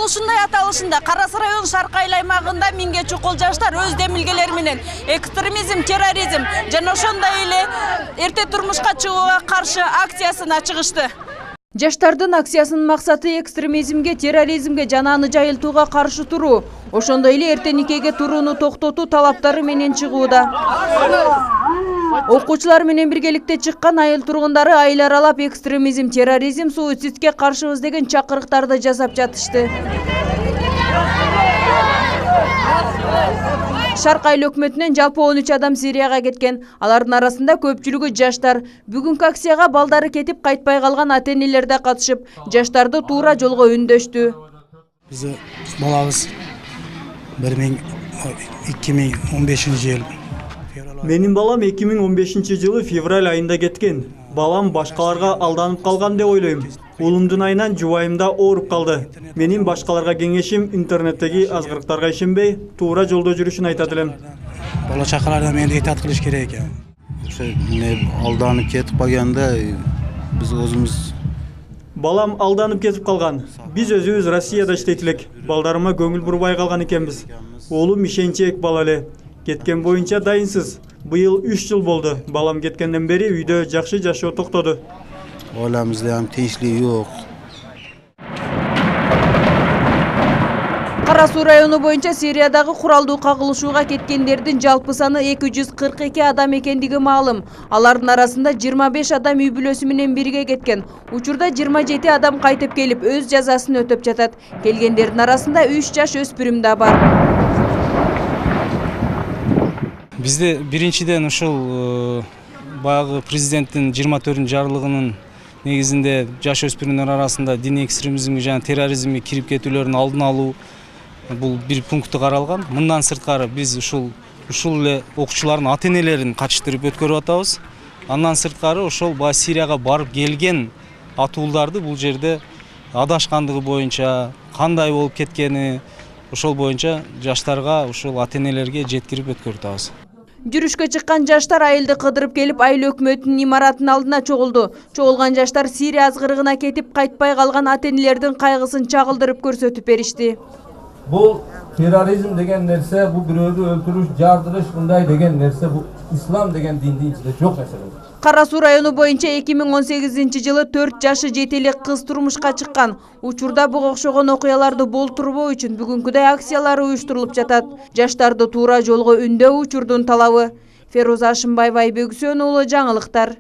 дал ушундай аталышында Кара Суу району Шаркайыл аймагында 1000ге чукул жаштар өз демилгелери менен экстремизм, терроризм жана ошондой эле эрте турмушка чыгууга каршы акциясына чыгышты. Жаштардын акциясынын максаты экстремизмге, терроризмге жана аны жайылтууга каршы туруу. Ошондой эле эрте никеге турууну токтотуу талаптары менен чыгууда. Окуучулар менен биргеликте чыккан айыл тургундары айыл аралап экстремизм, терроризм, суицидке каршыбыз деген чакырыктарды жасап жатышты. Шаркайыл өкмөтүнөн жалпы 13 адам Сирияга кеткен. Алардын арасында көпчүлүгү жаштар. Бүгүнкү акцияга балдары кетип кайтпай калган ата-энелер да катышып, жаштарды туура жолго үндөштү. Биз балабыз 2015-жыл. Менин балам 2015-жылы февраль айында кеткен. Балам башкаларга алданып калган деп ойлойм. Улумдун айынан жубайымда ооруп калды. Менин башкаларга кеңешим интернеттеги азгырыктарга ишенбей, туура жолдо жүрүшүн айтат элем. Бала чакалардан мени итаат кылыш керек. Ошо алданып кетип калганда биз өзүбүз Балам алданып кетип калган. Биз өзүбүз Россияда иштейт элек. Балдарыма көңүл бурбай калган экенбиз. Оолум ишенчек бала эле. Кеткен боюнча дайынсыз. Быйыл 3 жыл болду. Балам кеткенден бери үйдө жакшы жашоо токтоду. Ойларыбызда ham тынчтык жок. Кара Суу району боюнча Сириядагы куралдуу кагылышууга кеткендердин жалпы саны 242 адам экендиги маалым. Алардын арасында 25 адам үй бүлөсү менен бирге кеткен. Учурда 27 адам кайтып келип өз жазасын өтөп жатат. Келгендердин арасында 3 жаш өспүрүм да бар. Бизде биринчиден ушул баягы президенттин 24-жарлыгынын негизинде жаш өспүрүмдөр арасында диний экстремизмге жана терроризмге кирип кетүүлөрдүн алдын алуу бул бир пункту каралган. Мындан сырткары биз ушул эле окуучулардын ата-энелерин катыштырып өткөрүп атабыз. Андан сырткары ошол Сирияга барып келген атуулдарды бул жерде адашкандыгы боюнча, кандай болуп кеткени ошол боюнча жаштарга, ошол ата-энелерге жеткирип өткөрүп атабыз. Жүрүшкө чыккан жаштар айылды кыдырып келип, айыл өкмөтүнүн имаратынын алдына чогулду. Чогулган жаштар Сирия азгырыгына кетип кайтпай калган ата-энелердин кайгысын чагылдырып көрсөтүп беришти. Бул терроризм деген нерсе, бул бирөөнү өлтүрүш, жардырыш, мындай деген нерсе, бул ислам деген диндин ичинде жок нерсе. Кара Суу району боюнча 2018-жылы 4 жашы жетелик кыз турмушка чыккан. Учурда буга окшогон окуяларды болтурбоо үчүн бүгүнкүдөй акциялар уюштурулуп жатат. Жаштарды туура жолго үндөүү учурдун талабы. Феруза Ашымбаева, Айбек Үсөнұлы, жаңылыктар.